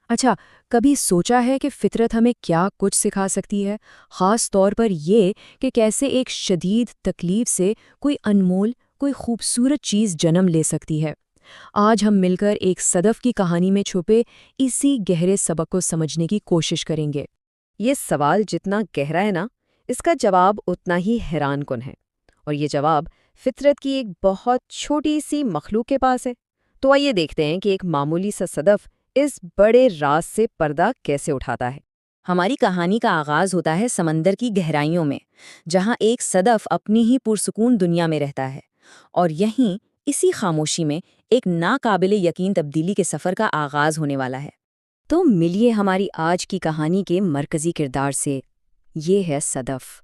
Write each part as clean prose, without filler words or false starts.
اچھا، کبھی سوچا ہے کہ فطرت ہمیں کیا کچھ سکھا سکتی ہے، خاص طور پر یہ کہ کیسے ایک شدید تکلیف سے کوئی انمول، کوئی خوبصورت چیز جنم لے سکتی ہے؟ آج ہم مل کر ایک صدف کی کہانی میں چھپے اسی گہرے سبق کو سمجھنے کی کوشش کریں گے۔ یہ سوال جتنا گہرا ہے نا، اس کا جواب اتنا ہی حیران کن ہے، اور یہ جواب فطرت کی ایک بہت چھوٹی سی مخلوق کے پاس ہے۔ تو آئیے دیکھتے ہیں کہ ایک معمولی سا صدف اس بڑے راز سے پردہ کیسے اٹھاتا ہے۔ ہماری کہانی کا آغاز ہوتا ہے سمندر کی گہرائیوں میں، جہاں ایک صدف اپنی ہی پرسکون دنیا میں رہتا ہے، اور یہیں اسی خاموشی میں ایک ناقابل یقین تبدیلی کے سفر کا آغاز ہونے والا ہے۔ تو ملیے ہماری آج کی کہانی کے مرکزی کردار سے۔ یہ ہے صدف۔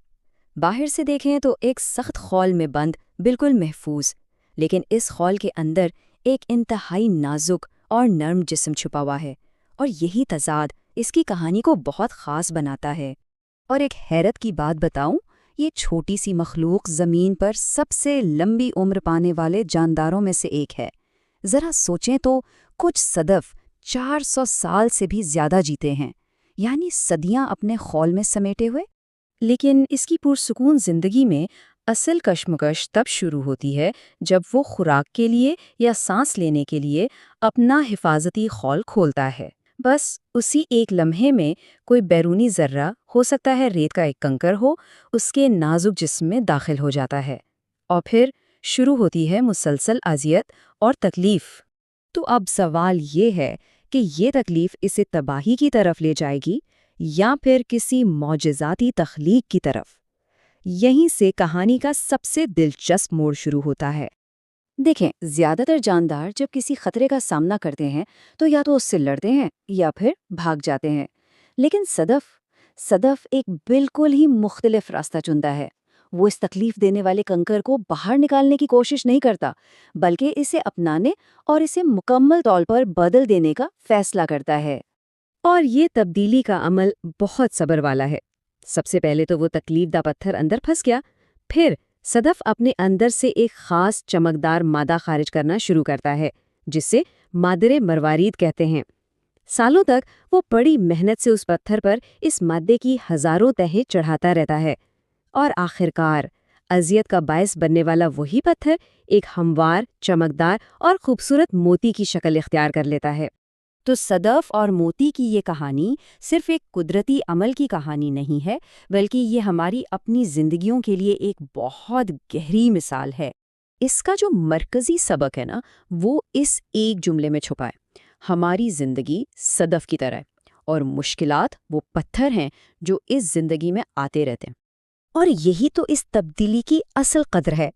باہر سے دیکھیں تو ایک سخت خول میں بند، بالکل محفوظ، لیکن اس خول کے اندر ایک انتہائی نازک اور نرم جسم چھپا ہوا ہے، اور یہی تضاد اس کی کہانی کو بہت خاص بناتا ہے۔ اور ایک حیرت کی بات بتاؤں، یہ چھوٹی سی مخلوق زمین پر سب سے لمبی عمر پانے والے جانداروں میں سے ایک ہے۔ ذرا سوچیں تو، کچھ صدف 400 سال سے بھی زیادہ جیتے ہیں، یعنی صدیاں اپنے خول میں سمیٹے ہوئے۔ لیکن اس کی پرسکون زندگی میں اصل کشمکش تب شروع ہوتی ہے جب وہ خوراک کے لیے یا سانس لینے کے لیے اپنا حفاظتی خول کھولتا ہے۔ بس اسی ایک لمحے میں کوئی بیرونی ذرہ، ہو سکتا ہے ریت کا ایک کنکر ہو، اس کے نازک جسم میں داخل ہو جاتا ہے، اور پھر شروع ہوتی ہے مسلسل اذیت اور تکلیف۔ تو اب سوال یہ ہے کہ یہ تکلیف اسے تباہی کی طرف لے جائے گی یا پھر کسی معجزاتی تخلیق کی طرف؟ یہیں سے کہانی کا سب سے دلچسپ موڑ شروع ہوتا ہے۔ دیکھیں، زیادہ تر جاندار جب کسی خطرے کا سامنا کرتے ہیں تو یا تو اس سے لڑتے ہیں یا پھر بھاگ جاتے ہیں، لیکن صدف ایک بالکل ہی مختلف راستہ چنتا ہے۔ وہ اس تکلیف دینے والے کنکر کو باہر نکالنے کی کوشش نہیں کرتا، بلکہ اسے اپنانے اور اسے مکمل طور پر بدل دینے کا فیصلہ کرتا ہے۔ اور یہ تبدیلی کا عمل بہت صبر والا ہے۔ سب سے پہلے تو وہ تکلیف دہ پتھر اندر پھنس گیا، پھر صدف اپنے اندر سے ایک خاص چمکدار مادہ خارج کرنا شروع کرتا ہے، جسے مادر مروارید کہتے ہیں۔ سالوں تک وہ بڑی محنت سے اس پتھر پر اس مادے کی ہزاروں تہیں چڑھاتا رہتا ہے، اور آخرکار اذیت کا باعث بننے والا وہی پتھر ایک ہموار، چمکدار اور خوبصورت موتی کی شکل اختیار کر لیتا ہے۔ تو صدف اور موتی کی یہ کہانی صرف ایک قدرتی عمل کی کہانی نہیں ہے، بلکہ یہ ہماری اپنی زندگیوں کے لیے ایک بہت گہری مثال ہے۔ اس کا جو مرکزی سبق ہے نا، وہ اس ایک جملے میں چھپا ہے: ہماری زندگی صدف کی طرح ہے، اور مشکلات وہ پتھر ہیں جو اس زندگی میں آتے رہتے ہیں۔ اور یہی تو اس تبدیلی کی اصل قدر ہے۔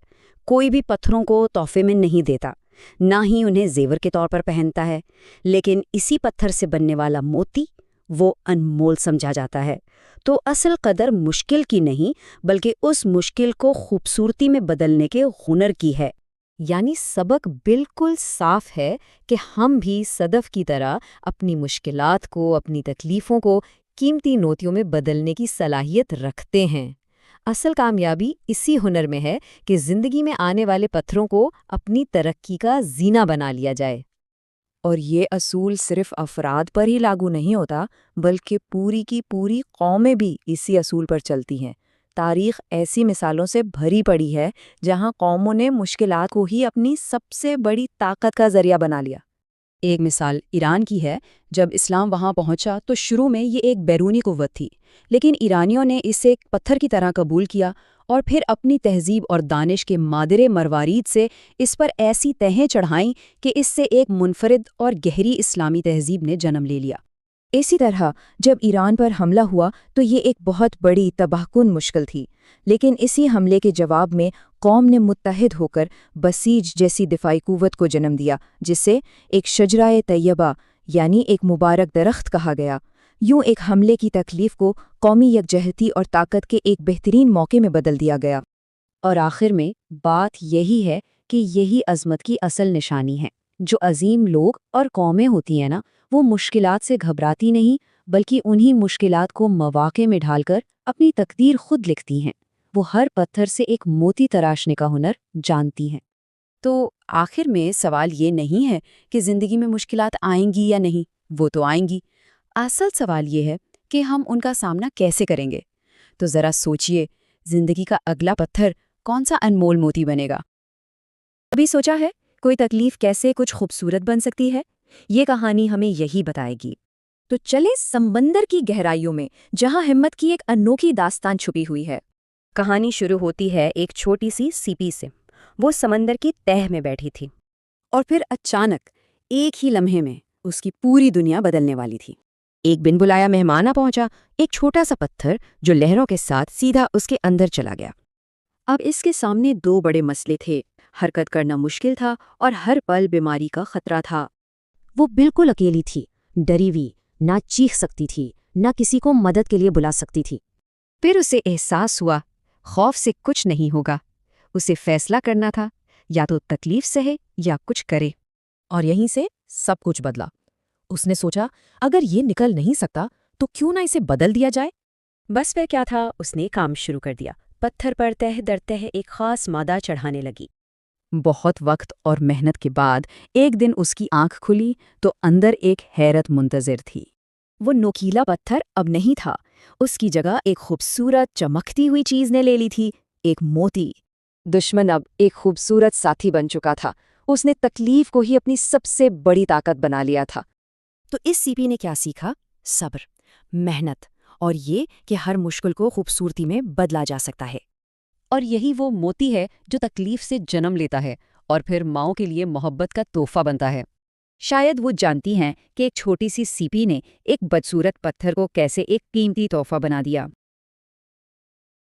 کوئی بھی پتھروں کو تحفے میں نہیں دیتا، نہ ہی انہیں زیور کے طور پر پہنتا ہے، لیکن اسی پتھر سے بننے والا موتی وہ انمول سمجھا جاتا ہے۔ تو اصل قدر مشکل کی نہیں، بلکہ اس مشکل کو خوبصورتی میں بدلنے کے ہنر کی ہے۔ یعنی سبق بالکل صاف ہے کہ ہم بھی صدف کی طرح اپنی مشکلات کو، اپنی تکلیفوں کو قیمتی موتیوں میں بدلنے کی صلاحیت رکھتے ہیں۔ اصل کامیابی اسی ہنر میں ہے کہ زندگی میں آنے والے پتھروں کو اپنی ترقی کا زینہ بنا لیا جائے۔ اور یہ اصول صرف افراد پر ہی لاگو نہیں ہوتا، بلکہ پوری کی پوری قومیں بھی اسی اصول پر چلتی ہیں۔ تاریخ ایسی مثالوں سے بھری پڑی ہے جہاں قوموں نے مشکلات کو ہی اپنی سب سے بڑی طاقت کا ذریعہ بنا لیا۔ ایک مثال ایران کی ہے۔ جب اسلام وہاں پہنچا تو شروع میں یہ ایک بیرونی قوت تھی، لیکن ایرانیوں نے اسے ایک پتھر کی طرح قبول کیا، اور پھر اپنی تہذیب اور دانش کے مادر مروارید سے اس پر ایسی تہیں چڑھائیں کہ اس سے ایک منفرد اور گہری اسلامی تہذیب نے جنم لے لیا۔ اسی طرح جب ایران پر حملہ ہوا تو یہ ایک بہت بڑی تباہ کن مشکل تھی، لیکن اسی حملے کے جواب میں قوم نے متحد ہو کر بسیج جیسی دفاعی قوت کو جنم دیا، جسے ایک شجرہ طیبہ یعنی ایک مبارک درخت کہا گیا۔ یوں ایک حملے کی تکلیف کو قومی یکجہتی اور طاقت کے ایک بہترین موقع میں بدل دیا گیا۔ اور آخر میں بات یہی ہے کہ یہی عظمت کی اصل نشانی ہے۔ جو عظیم لوگ اور قومیں ہوتی ہیں نا، وہ مشکلات سے گھبراتی نہیں، بلکہ انہی مشکلات کو مواقع میں ڈھال کر اپنی تقدیر خود لکھتی ہیں۔ وہ ہر پتھر سے ایک موتی تراشنے کا ہنر جانتی ہیں۔ تو آخر میں سوال یہ نہیں ہے کہ زندگی میں مشکلات آئیں گی یا نہیں، وہ تو آئیں گی، اصل سوال یہ ہے کہ ہم ان کا سامنا کیسے کریں گے؟ تو ذرا سوچئے، زندگی کا اگلا پتھر کون سا انمول موتی بنے گا؟ کبھی سوچا ہے کوئی تکلیف کیسے کچھ خوبصورت بن سکتی ہے؟ یہ کہانی ہمیں یہی بتائے گی۔ تو چلیں سمندر کی گہرائیوں میں، جہاں ہمت کی ایک انوکھی داستان چھپی ہوئی ہے۔ کہانی شروع ہوتی ہے ایک چھوٹی سی سیپی سے۔ وہ سمندر کی تہہ میں بیٹھی تھی، اور پھر اچانک ایک ہی لمحے میں اس کی پوری دنیا بدلنے والی تھی۔ ایک بن بلایا مہمان آ پہنچا، ایک چھوٹا سا پتھر جو لہروں کے ساتھ سیدھا اس کے اندر چلا گیا۔ اب اس کے سامنے دو بڑے مسئلے تھے، حرکت کرنا مشکل تھا اور ہر پل بیماری کا خطرہ تھا۔ وہ بالکل اکیلی تھی، ڈری ہوئی، نہ چیخ سکتی تھی، نہ کسی کو مدد کے لیے بلا سکتی تھی۔ پھر اسے احساس ہوا، خوف سے کچھ نہیں ہوگا۔ اسے فیصلہ کرنا تھا، یا تو تکلیف سہے یا کچھ کرے۔ اور یہیں سے سب کچھ بدلا۔ اس نے سوچا، اگر یہ نکل نہیں سکتا تو کیوں نہ اسے بدل دیا جائے؟ بس وہ کیا تھا، اس نے کام شروع کر دیا۔ پتھر پر تہ در تہ ایک خاص مادہ چڑھانے لگی۔ بہت وقت اور محنت کے بعد ایک دن اس کی آنکھ کھلی تو اندر ایک حیرت منتظر تھی۔ وہ نوکیلا پتھر اب نہیں تھا، اس کی جگہ ایک خوبصورت چمکتی ہوئی چیز نے لے لی تھی، ایک موتی۔ دشمن اب ایک خوبصورت ساتھی بن چکا تھا، اس نے تکلیف کو ہی اپنی سب سے بڑی طاقت بنا لیا تھا۔ تو اس سیپی نے کیا سیکھا؟ صبر، محنت، اور یہ کہ ہر مشکل کو خوبصورتی میں بدلا جا سکتا ہے۔ اور یہی وہ موتی ہے جو تکلیف سے جنم لیتا ہے اور پھر ماؤں کے لیے محبت کا تحفہ بنتا ہے۔ شاید وہ جانتی ہیں کہ ایک چھوٹی سی سیپی نے ایک بدصورت پتھر کو کیسے ایک قیمتی تحفہ بنا دیا۔